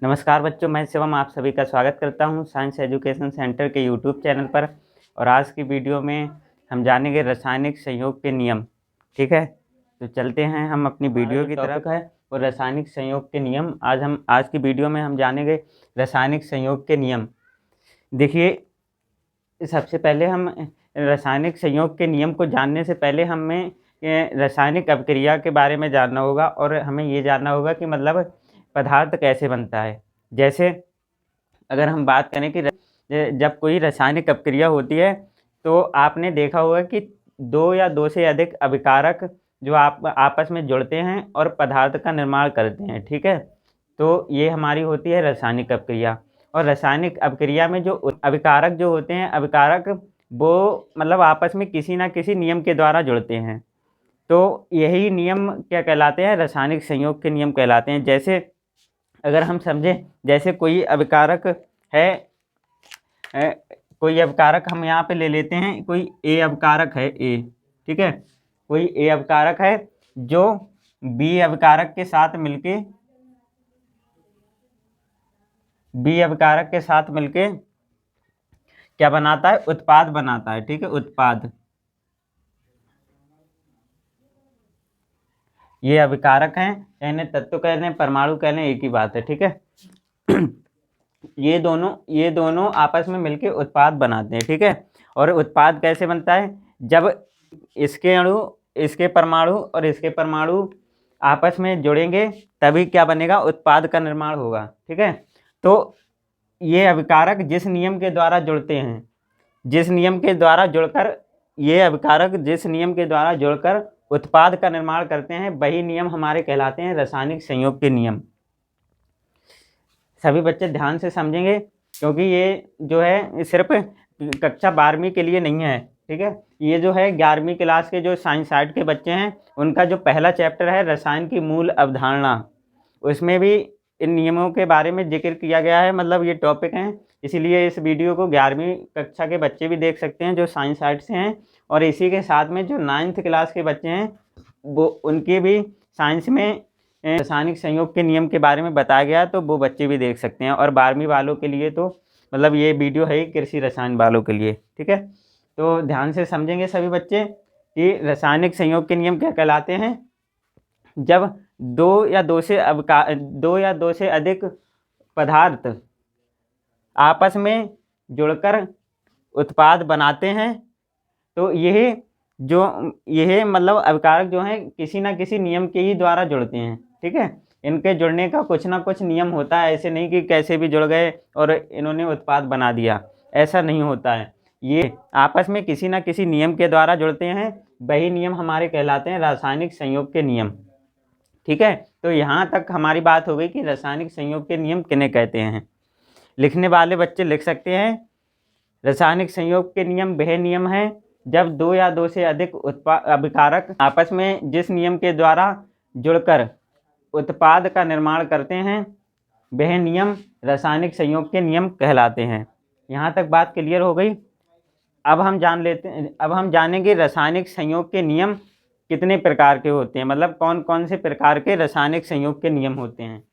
नमस्कार बच्चों, मैं शिवम आप सभी का स्वागत करता हूं साइंस एजुकेशन सेंटर के यूट्यूब चैनल पर। और आज की वीडियो में हम जानेंगे रासायनिक संयोग के नियम। ठीक है, तो चलते हैं हम अपनी वीडियो की तरफ। है और रासायनिक संयोग के नियम आज की वीडियो में हम जानेंगे रासायनिक संयोग के नियम। देखिए, सबसे पहले हम रासायनिक संयोग के नियम को जानने से पहले हमें रासायनिक अभिक्रिया के बारे में जानना होगा और हमें ये जानना होगा कि मतलब पदार्थ कैसे बनता है। जैसे अगर हम बात करें कि जब कोई रासायनिक अभिक्रिया होती है तो आपने देखा होगा कि दो या दो से अधिक अभिकारक जो आपस में जुड़ते हैं और पदार्थ का निर्माण करते हैं। ठीक है, तो ये हमारी होती है रासायनिक अभिक्रिया। और रासायनिक अभिक्रिया में जो अभिकारक जो होते हैं, अभिकारक वो मतलब आपस में किसी ना किसी नियम के द्वारा जुड़ते हैं। तो यही नियम क्या कहलाते हैं? रासायनिक संयोग के नियम कहलाते हैं। जैसे अगर हम समझें, जैसे कोई अभिकारक है, कोई अभिकारक हम यहाँ पे ले लेते हैं, कोई ए अभिकारक है ए। ठीक है, कोई ए अभिकारक है जो बी अभिकारक के साथ मिलके क्या बनाता है? उत्पाद बनाता है। ठीक है, उत्पाद। ये अभिकारक हैं, यानी तत्व कह लें, परमाणु कह लें, एक ही बात है। ठीक है ये दोनों आपस में मिलके उत्पाद बनाते हैं। ठीक है, और उत्पाद कैसे बनता है? जब इसके अणु, इसके परमाणु और इसके परमाणु आपस में जुड़ेंगे तभी क्या बनेगा? उत्पाद का निर्माण होगा। ठीक है, तो ये अभिकारक जिस नियम के द्वारा जुड़ते हैं, जिस नियम के द्वारा जुड़कर उत्पाद का निर्माण करते हैं, वही नियम हमारे कहलाते हैं रासायनिक संयोग के नियम। सभी बच्चे ध्यान से समझेंगे, क्योंकि ये जो है सिर्फ कक्षा 12वीं के लिए नहीं है। ठीक है, ये जो है 11वीं क्लास के जो साइंस साइड के बच्चे हैं, उनका जो पहला चैप्टर है रसायन की मूल अवधारणा, उसमें भी इन नियमों के बारे में जिक्र किया गया है। मतलब ये टॉपिक हैं, इसीलिए इस वीडियो को 11वीं कक्षा के बच्चे भी देख सकते हैं जो साइंस साइड से हैं। और इसी के साथ में जो 9th क्लास के बच्चे हैं, वो उनके भी साइंस में रासायनिक संयोग के नियम के बारे में बताया गया, तो वो बच्चे भी देख सकते हैं। और 12वीं वालों के लिए तो मतलब ये वीडियो है कृषि रसायन वालों के लिए। ठीक है, तो ध्यान से समझेंगे सभी बच्चे कि रासायनिक संयोग के नियम क्या कहलाते हैं। जब दो या दो से अधिक पदार्थ आपस में जुड़कर उत्पाद बनाते हैं, तो यह मतलब अभिकारक जो हैं किसी ना किसी नियम के ही द्वारा जुड़ते हैं। ठीक है, इनके जुड़ने का कुछ ना कुछ नियम होता है, ऐसे नहीं कि कैसे भी जुड़ गए और इन्होंने उत्पाद बना दिया, ऐसा नहीं होता है। ये आपस में किसी ना किसी नियम के द्वारा जुड़ते हैं, वही नियम हमारे कहलाते हैं रासायनिक संयोग के नियम। ठीक है, तो यहाँ तक हमारी बात हो गई कि रासायनिक संयोग के नियम किन्हें कहते हैं। लिखने वाले बच्चे लिख सकते हैं, रासायनिक संयोग के नियम वह नियम है जब दो या दो से अधिक अभिकारक आपस में जिस नियम के द्वारा जुड़कर उत्पाद का निर्माण करते हैं, वह नियम रासायनिक संयोग के नियम कहलाते हैं। यहाँ तक बात क्लियर हो गई। अब हम जानेंगे रासायनिक संयोग के नियम कितने प्रकार के होते हैं, मतलब कौन कौन से प्रकार के रासायनिक संयोग के नियम होते हैं।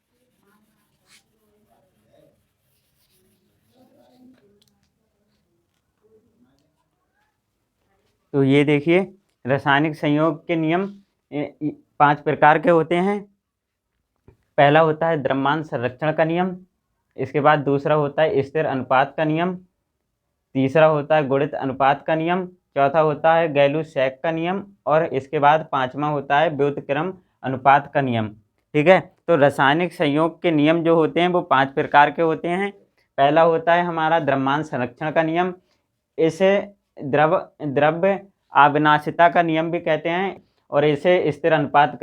तो ये देखिए, रासायनिक संयोग के नियम 5 प्रकार के होते हैं। पहला होता है द्रव्यमान संरक्षण का नियम, इसके बाद दूसरा होता है स्थिर अनुपात का नियम, तीसरा होता है गुणित अनुपात का नियम, चौथा होता है गैलू-सैक का नियम, और इसके बाद 5वां होता है व्युत्क्रम अनुपात का नियम। ठीक है, तो रासायनिक संयोग के नियम जो होते हैं वो 5 प्रकार के होते हैं। पहला होता है हमारा द्रव्यमान संरक्षण का नियम, इसे द्रव्य अविनाशिता का नियम भी कहते हैं, और इसे स्थिर अनुपात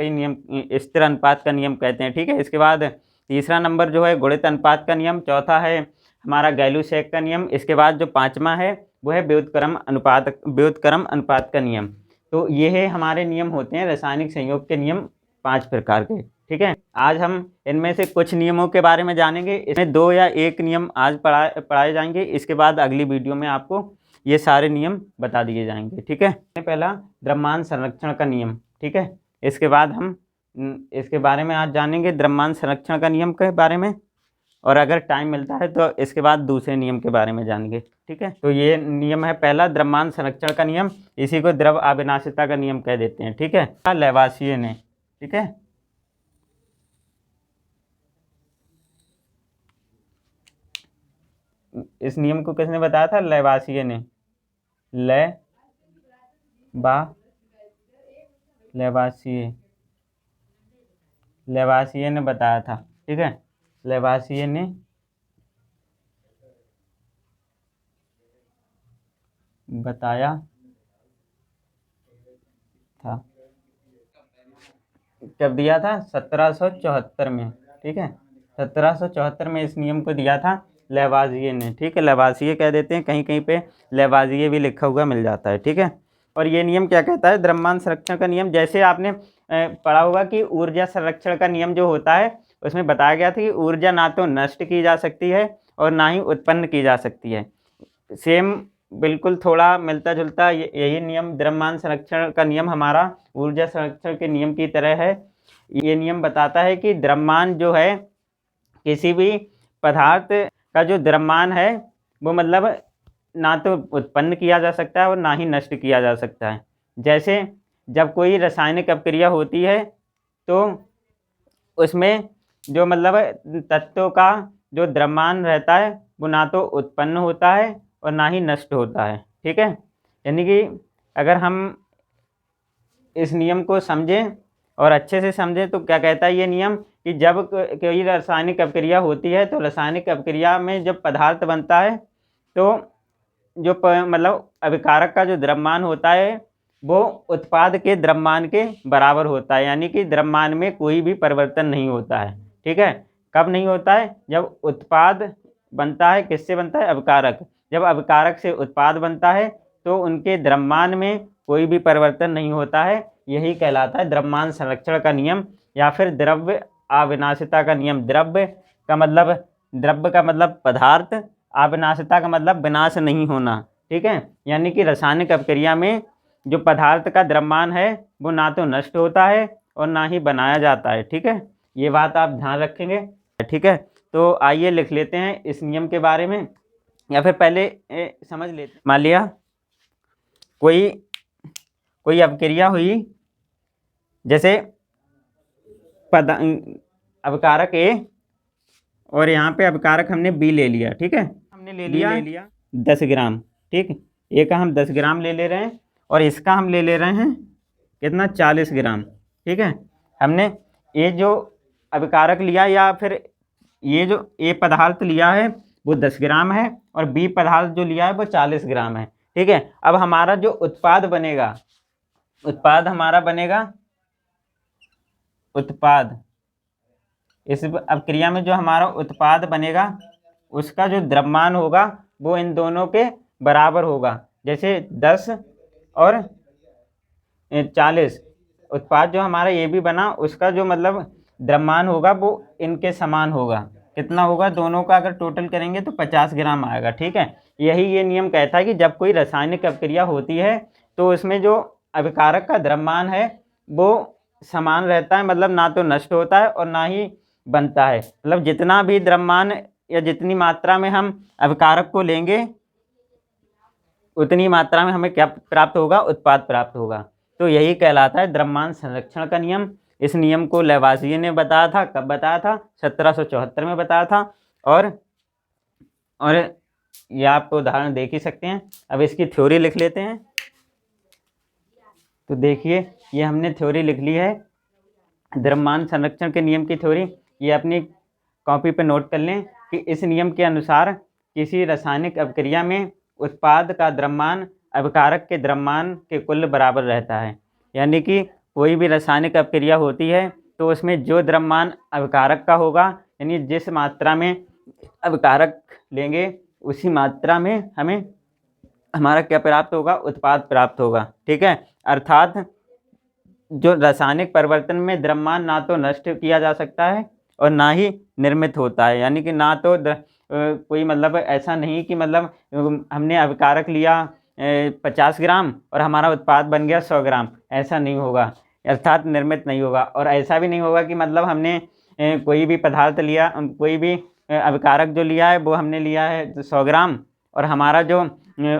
का नियम कहते हैं। ठीक है, इसके बाद तीसरा नंबर जो है गुणित अनुपात का नियम, चौथा है हमारा गैलू-सैक का नियम, इसके बाद जो 5वां है वो है व्युत्क्रम अनुपात का नियम। तो ये है हमारे नियम होते हैं रासायनिक संयोग के नियम 5 प्रकार के। ठीक है, आज हम इनमें से कुछ नियमों के बारे में जानेंगे। इसमें 2 या 1 नियम आज पढ़ाए जाएंगे, इसके बाद अगली वीडियो में आपको ये सारे नियम बता दिए जाएंगे। ठीक है, पहला द्रव्यमान संरक्षण का नियम। ठीक है, इसके बाद हम इसके बारे में आज जानेंगे, द्रव्यमान संरक्षण का नियम के बारे में। और अगर टाइम मिलता है तो इसके बाद दूसरे नियम के बारे में जानेंगे। ठीक है, तो ये नियम है पहला, द्रव्यमान संरक्षण का नियम, इसी को द्रव अविनाशिता का नियम कह देते हैं। ठीक है, लैवासिये ने। ठीक है, इस नियम को किसने बताया था? लैवासिये ने। लैवासिये लैवासिये ने बताया था। ठीक है, लैवासिये ने बताया था। कब दिया था? 1774 में। ठीक है, 1774 में इस नियम को दिया था लैवासिये ने। ठीक है, लैवासिये कह देते हैं, कहीं कहीं पे लैवासिये भी लिखा हुआ मिल जाता है। ठीक है, और ये नियम क्या कहता है? द्रव्यमान संरक्षण का नियम, जैसे आपने पढ़ा होगा कि ऊर्जा संरक्षण का नियम जो होता है उसमें बताया गया था कि ऊर्जा ना तो नष्ट की जा सकती है और ना ही उत्पन्न की जा सकती है। सेम बिल्कुल थोड़ा मिलता जुलता यही नियम द्रव्यमान संरक्षण का नियम हमारा ऊर्जा संरक्षण के नियम की तरह है। ये नियम बताता है कि द्रव्यमान जो है, किसी भी पदार्थ का जो द्रव्यमान है वो मतलब ना तो उत्पन्न किया जा सकता है और ना ही नष्ट किया जा सकता है। जैसे जब कोई रासायनिक अपक्रिया होती है तो उसमें जो मतलब तत्वों का जो द्रव्यमान रहता है वो ना तो उत्पन्न होता है और ना ही नष्ट होता है। ठीक है, यानी कि अगर हम इस नियम को समझें और अच्छे से समझें तो क्या कहता है ये नियम कि जब कोई रासायनिक अपक्रिया होती है तो रासायनिक अपक्रिया में जब पदार्थ बनता है तो जो मतलब अभिकारक का जो द्रव्यमान होता है वो उत्पाद के द्रव्यमान के बराबर होता है, यानी कि द्रव्यमान में कोई भी परिवर्तन नहीं होता है। ठीक है, कब नहीं होता है? जब उत्पाद बनता है, किससे बनता है? अभिकारक। जब अभिकारक से उत्पाद बनता है तो उनके द्रव्यमान में कोई भी परिवर्तन नहीं होता है। यही कहलाता है द्रव्यमान संरक्षण का नियम या फिर द्रव्य अविनाशिता का नियम। द्रव्य का मतलब पदार्थ, अविनाशिता का मतलब विनाश नहीं होना। ठीक है, यानी कि रासायनिक अपक्रिया में जो पदार्थ का द्रव्यमान है वो ना तो नष्ट होता है और ना ही बनाया जाता है। ठीक है, ये बात आप ध्यान रखेंगे। ठीक है, तो आइए लिख लेते हैं इस नियम के बारे में, या फिर पहले समझ लेते हैं। मान लिया कोई अपक्रिया हुई, जैसे अभिकारक ए और यहाँ पे अभिकारक हमने बी ले लिया। ठीक है, हमने ले लिया 10 ग्राम। ठीक, ए का हम 10 ग्राम ले रहे हैं और इसका हम ले रहे हैं कितना? 40 ग्राम। ठीक है, हमने ये जो अभिकारक लिया या फिर ये जो ए पदार्थ लिया है वो 10 ग्राम है और बी पदार्थ जो लिया है वो 40 ग्राम है। ठीक है, अब हमारा जो उत्पाद इस अपक्रिया में जो हमारा उत्पाद बनेगा उसका जो द्रव्यमान होगा वो इन दोनों के बराबर होगा। जैसे 10 और 40 उत्पाद जो हमारा ये भी बना उसका जो मतलब द्रव्यमान होगा वो इनके समान होगा। कितना होगा? दोनों का अगर टोटल करेंगे तो 50 ग्राम आएगा। ठीक है, यही ये नियम कहता है कि जब कोई रासायनिक अपक्रिया होती है तो उसमें जो अभिकारक का द्रव्यमान है वो समान रहता है, मतलब ना तो नष्ट होता है और ना ही बनता है। मतलब जितना भी द्रव्यमान या जितनी मात्रा में हम अभिकारक को लेंगे उतनी मात्रा में हमें क्या प्राप्त होगा? उत्पाद प्राप्त होगा। तो यही कहलाता है द्रव्यमान संरक्षण का नियम। इस नियम को लैवासिये ने बताया था। कब बताया था? 1774 में बताया था। और ये आप तो उदाहरण देख ही सकते हैं। अब इसकी थ्योरी लिख लेते हैं। तो देखिए, ये हमने थ्योरी लिख ली है द्रव्यमान संरक्षण के नियम की थ्योरी। ये अपनी कॉपी पर नोट कर लें कि इस नियम के अनुसार किसी रासायनिक अपक्रिया में उत्पाद का द्रव्यमान अभिकारक के द्रव्यमान के कुल बराबर रहता है। यानी कि कोई भी रासायनिक अपक्रिया होती है तो उसमें जो द्रव्यमान अभिकारक का होगा, यानी जिस मात्रा में अभिकारक लेंगे उसी मात्रा में हमें हमारा क्या प्राप्त होगा? उत्पाद प्राप्त होगा। ठीक है, अर्थात जो रासायनिक परिवर्तन में द्रव्यमान ना तो नष्ट किया जा सकता है और ना ही निर्मित होता है। यानी कि ना तो कोई मतलब ऐसा नहीं कि मतलब हमने अभिकारक लिया 50 ग्राम और हमारा उत्पाद बन गया 100 ग्राम, ऐसा नहीं होगा, अर्थात निर्मित नहीं होगा। और ऐसा भी नहीं होगा कि मतलब हमने कोई भी पदार्थ लिया, कोई भी अभिकारक जो लिया है वो हमने लिया है 100 ग्राम, और हमारा जो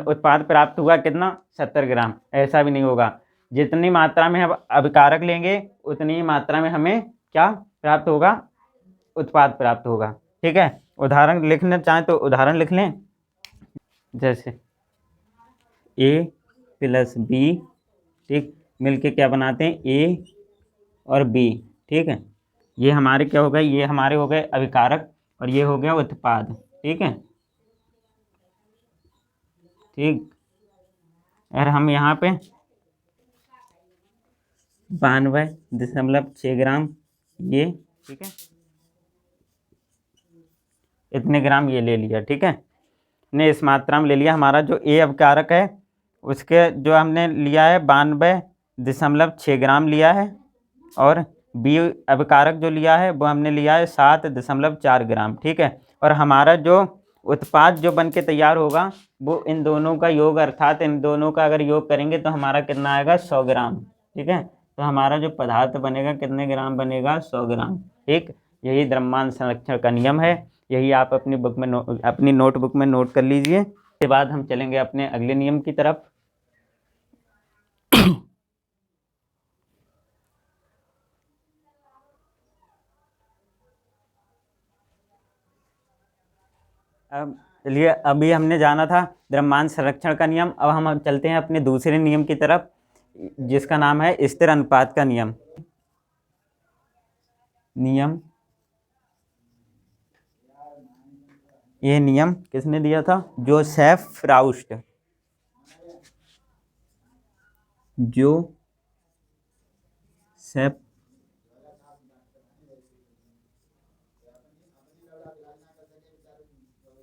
उत्पाद प्राप्त हुआ कितना 70 ग्राम। ऐसा भी नहीं होगा, जितनी मात्रा में हम अभिकारक लेंगे उतनी ही मात्रा में हमें क्या प्राप्त होगा, उत्पाद प्राप्त होगा। ठीक है, उदाहरण लिखना चाहें तो उदाहरण लिख लें, जैसे A + B, ठीक, मिलके क्या बनाते हैं A और B। ठीक है, ये हमारे क्या हो गए, ये हमारे हो गए अभिकारक और ये हो गया उत्पाद। ठीक है, ठीक, और हम यहाँ पे 92.6 ग्राम ये, ठीक है, इतने ग्राम ये ले लिया। ठीक है, ने इस मात्रा में ले लिया। हमारा जो ए अभिकारक है उसके जो हमने लिया है 92.6 ग्राम लिया है, और बी अभिकारक जो लिया है वो हमने लिया है 7.4 ग्राम। ठीक है, और हमारा जो उत्पाद जो बन के तैयार होगा वो इन दोनों का योग, अर्थात इन दोनों का अगर योग करेंगे तो हमारा कितना आएगा 100 ग्राम। ठीक है, तो हमारा जो पदार्थ बनेगा कितने ग्राम बनेगा 100 ग्राम। ठीक, यही द्रव्यमान संरक्षण का नियम है, यही आप अपनी बुक में अपनी नोटबुक में नोट कर लीजिए। इसके बाद हम चलेंगे अपने अगले नियम की तरफ। अब चलिए, अभी हमने जाना था द्रव्यमान संरक्षण का नियम, अब हम चलते हैं अपने दूसरे नियम की तरफ जिसका नाम है स्थिर अनुपात का नियम। ये नियम किसने दिया था, जोसेफ फ्राउस्ट।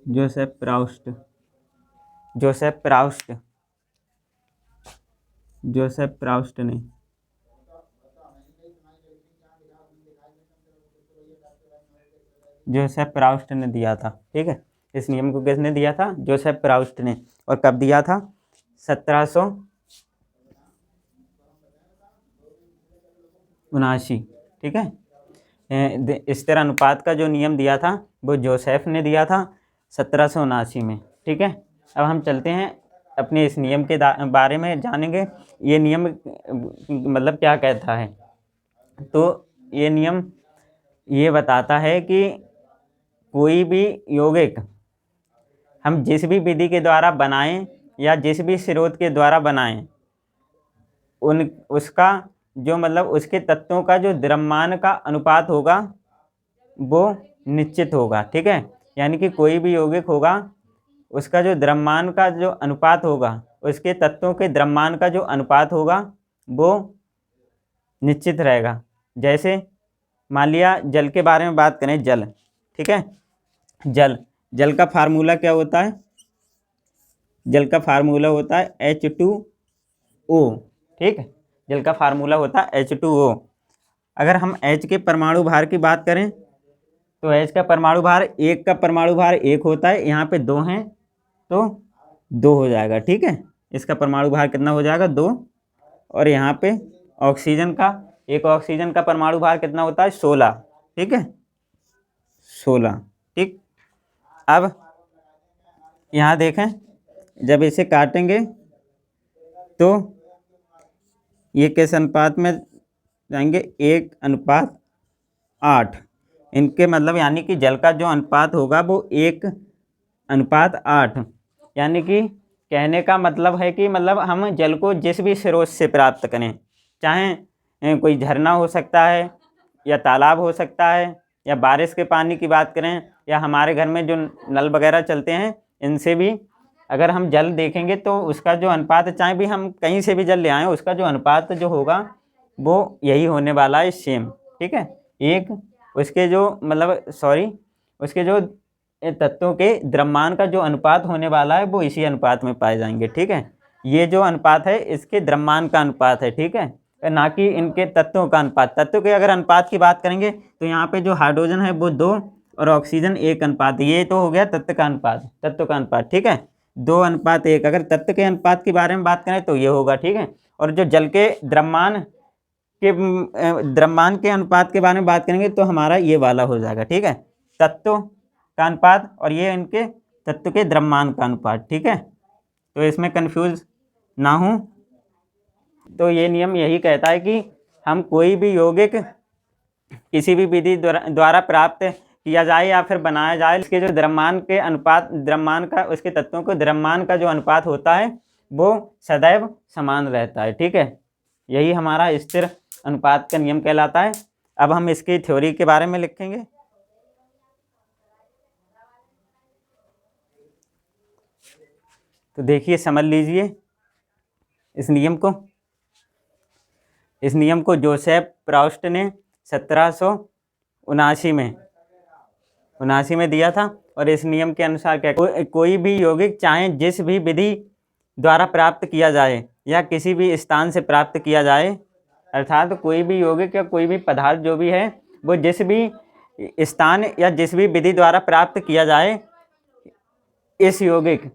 जोसेफ प्राउस्ट ने जोसेफ प्राउस्ट ने दिया था। ठीक है, इस नियम को किसने दिया था, जोसेफ प्राउस्ट ने, और कब दिया था 1779। ठीक है, स्थिर अनुपात का जो नियम दिया था वो जोसेफ ने दिया था 1779 में। ठीक है, अब हम चलते हैं अपने इस नियम के बारे में जानेंगे। ये नियम मतलब क्या कहता है, तो ये नियम ये बताता है कि कोई भी यौगिक हम जिस भी विधि के द्वारा बनाएं या जिस भी स्रोत के द्वारा बनाएं, उसका जो मतलब उसके तत्वों का जो द्रव्यमान का अनुपात होगा वो निश्चित होगा। ठीक है, यानी कि कोई भी यौगिक होगा उसका जो द्रव्यमान का जो अनुपात होगा, उसके तत्वों के द्रव्यमान का जो अनुपात होगा वो निश्चित रहेगा। जैसे मान लिया जल के बारे में बात करें, जल, ठीक है, जल का फार्मूला क्या होता है, जल का फार्मूला होता है H2O। ठीक है, जल का फार्मूला होता है H2O। अगर हम H के परमाणु भार की बात करें तो H का परमाणु भार, एक का परमाणु भार 1 होता है, यहाँ पे 2 हैं तो 2 हो जाएगा। ठीक है, इसका परमाणु भार कितना हो जाएगा 2, और यहाँ पे ऑक्सीजन का, एक ऑक्सीजन का परमाणु भार कितना होता है 16। ठीक है, 16। ठीक, अब यहाँ देखें, जब इसे काटेंगे तो ये किस अनुपात में जाएंगे, 1:8। इनके मतलब यानी कि जल का जो अनुपात होगा वो 1:8। यानी कि कहने का मतलब है कि मतलब हम जल को जिस भी स्रोत से प्राप्त करें, चाहे कोई झरना हो सकता है या तालाब हो सकता है, या बारिश के पानी की बात करें, या हमारे घर में जो नल वगैरह चलते हैं इनसे भी अगर हम जल देखेंगे तो उसका जो अनुपात, चाहे भी हम कहीं से भी जल ले आएँ, उसका जो अनुपात जो होगा वो यही होने वाला है, सेम। ठीक है, एक उसके जो मतलब उसके जो तत्वों के द्रव्यमान का जो अनुपात होने वाला है वो इसी अनुपात में पाए जाएंगे। ठीक है, ये जो अनुपात है इसके द्रव्यमान का अनुपात है। ठीक है, ना कि इनके तत्वों का अनुपात। तत्व के अगर अनुपात की बात करेंगे तो यहाँ पे जो हाइड्रोजन है वो 2 और ऑक्सीजन 1 अनुपात, ये तो हो गया तत्व का अनुपात। ठीक है, 2:1। अगर तत्व के अनुपात के बारे में बात करें तो ये होगा। ठीक है, और जो जल के द्रव्यमान के अनुपात के बारे में बात करेंगे तो हमारा ये वाला हो जाएगा। ठीक है, तत्व का अनुपात और ये इनके तत्व के द्रव्यमान का अनुपात। ठीक है, तो इसमें कंफ्यूज ना हो। तो ये नियम यही कहता है कि हम कोई भी यौगिक किसी भी विधि द्वारा प्राप्त किया जाए या फिर बनाया जाए, इसके जो द्रव्यमान के अनुपात, द्रव्यमान का, उसके तत्वों को द्रव्यमान का जो अनुपात होता है वो सदैव समान रहता है। ठीक है, यही हमारा स्थिर अनुपात का नियम कहलाता है। अब हम इसकी थ्योरी के बारे में लिखेंगे। तो देखिए, समझ लीजिए इस नियम को। इस नियम को जोसेफ प्राउस्ट ने 1779 में दिया था। और इस नियम के अनुसार क्या, कोई भी यौगिक चाहे जिस भी विधि द्वारा प्राप्त किया जाए या किसी भी स्थान से प्राप्त किया जाए, अर्थात कोई भी यौगिक या कोई भी पदार्थ जो भी है वो जिस भी स्थान या जिस भी विधि द्वारा प्राप्त किया जाए, इस यौगिक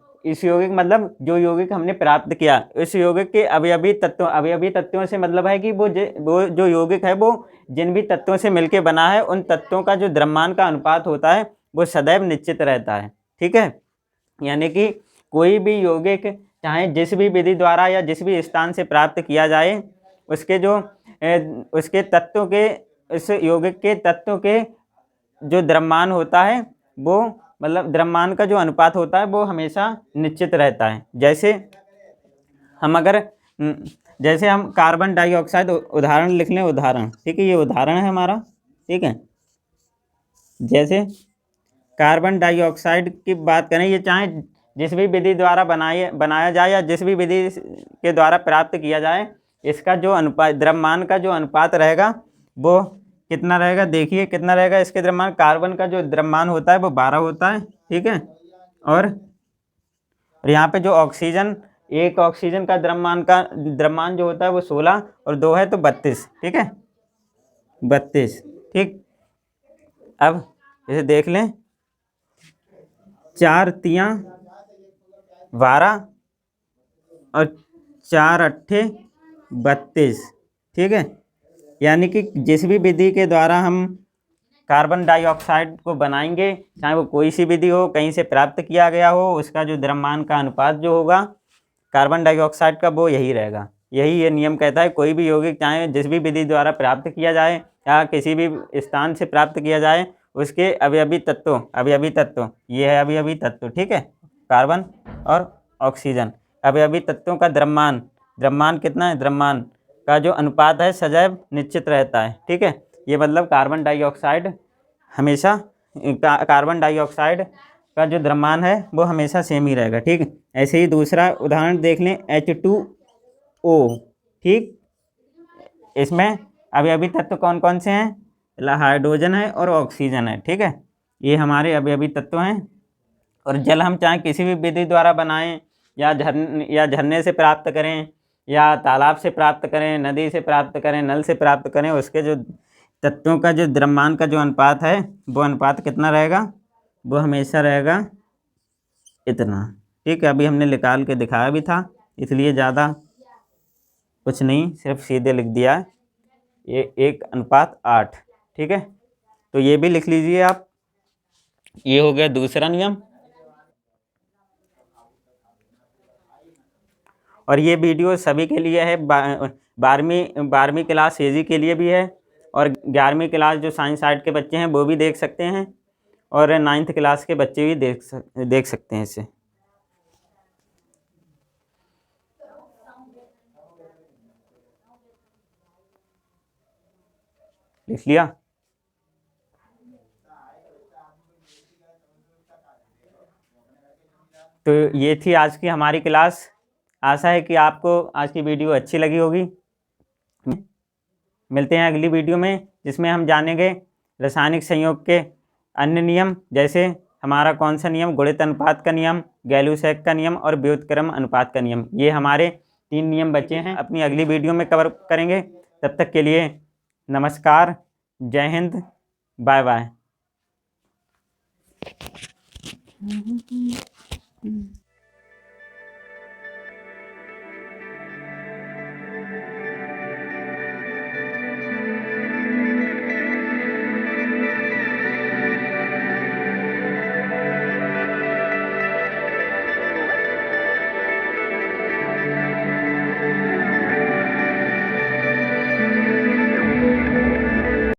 मतलब जो यौगिक हमने प्राप्त किया, इस यौगिक के अवयवी तत्वों से मतलब है कि वो जो यौगिक है वो जिन भी तत्वों से मिलके बना है, उन तत्वों का जो द्रव्यमान का अनुपात होता है वो सदैव निश्चित रहता है। ठीक है, यानी कि कोई भी यौगिक चाहे जिस भी विधि द्वारा या जिस भी स्थान से प्राप्त किया जाए, उसके तत्वों के, उस यौगिक के तत्वों के जो द्रव्यमान होता है वो, मतलब द्रव्यमान का जो अनुपात होता है वो हमेशा निश्चित रहता है। जैसे हम कार्बन डाइऑक्साइड उदाहरण लिख लें, उदाहरण। ठीक है, ये उदाहरण है हमारा। ठीक है, जैसे कार्बन डाइऑक्साइड की बात करें, ये चाहे जिस भी विधि द्वारा बनाया जाए या जिस भी विधि के द्वारा प्राप्त किया जाए, इसका जो अनुपात, द्रव्यमान का जो अनुपात रहेगा वो कितना रहेगा। देखिए कितना रहेगा इसके द्रव्यमान। कार्बन का जो द्रव्यमान होता है वो 12 होता है। ठीक है, और यहाँ पे जो ऑक्सीजन, एक ऑक्सीजन का द्रव्यमान जो होता है वो 16 और 2 है तो 32। ठीक है, 32। ठीक, अब इसे देख लें, 4 तियां 12 और 4 अट्ठे 32। ठीक है, यानी कि जिस भी विधि के द्वारा हम कार्बन डाइऑक्साइड को बनाएंगे, चाहे वो कोई सी विधि हो, कहीं से प्राप्त किया गया हो, उसका जो द्रव्यमान का अनुपात जो होगा कार्बन डाइऑक्साइड का वो यही रहेगा। यही ये नियम कहता है, कोई भी यौगिक चाहे जिस भी विधि द्वारा प्राप्त किया जाए या किसी भी स्थान से प्राप्त किया जाए, उसके अवयवी तत्व ये है अवयवी तत्व। ठीक है, कार्बन और ऑक्सीजन, अवयवी तत्वों का द्रव्यमान कितना है, द्रव्यमान का जो अनुपात है सदैव निश्चित रहता है। ठीक है, ये मतलब कार्बन डाइऑक्साइड का जो द्रव्यमान है वो हमेशा सेम ही रहेगा। ठीक है, ऐसे ही दूसरा उदाहरण देख लें, H2O। ठीक, इसमें अवयवी तत्व कौन कौन से हैं, हाइड्रोजन है और ऑक्सीजन है। ठीक है, ये हमारे अवयवी तत्व हैं। और जल हम चाहे किसी भी विधि द्वारा बनाएं या झरने से प्राप्त करें या तालाब से प्राप्त करें, नदी से प्राप्त करें, नल से प्राप्त करें, उसके जो तत्वों का जो द्रव्यमान का जो अनुपात है वो अनुपात कितना रहेगा, वो हमेशा रहेगा इतना। ठीक है, अभी हमने निकाल के दिखाया भी था, इसलिए ज़्यादा कुछ नहीं, सिर्फ सीधे लिख दिया है, ये 1:8। ठीक है, तो ये भी लिख लीजिए आप। ये हो गया दूसरा नियम। और ये वीडियो सभी के लिए है, 12वीं क्लास एजी के लिए भी है, और 11वीं क्लास जो साइंस साइड के बच्चे हैं वो भी देख सकते हैं, और 9th क्लास के बच्चे भी देख सकते हैं इसे। लिख लिया। तो ये थी आज की हमारी क्लास। आशा है कि आपको आज की वीडियो अच्छी लगी होगी। मिलते हैं अगली वीडियो में, जिसमें हम जानेंगे रासायनिक संयोग के अन्य नियम, जैसे हमारा कौन सा नियम, गुणित अनुपात का नियम, गैलुसैक का नियम और व्युत्क्रम अनुपात का नियम। ये हमारे 3 नियम बचे हैं, अपनी अगली वीडियो में कवर करेंगे। तब तक के लिए नमस्कार, जय हिंद, बाय बाय।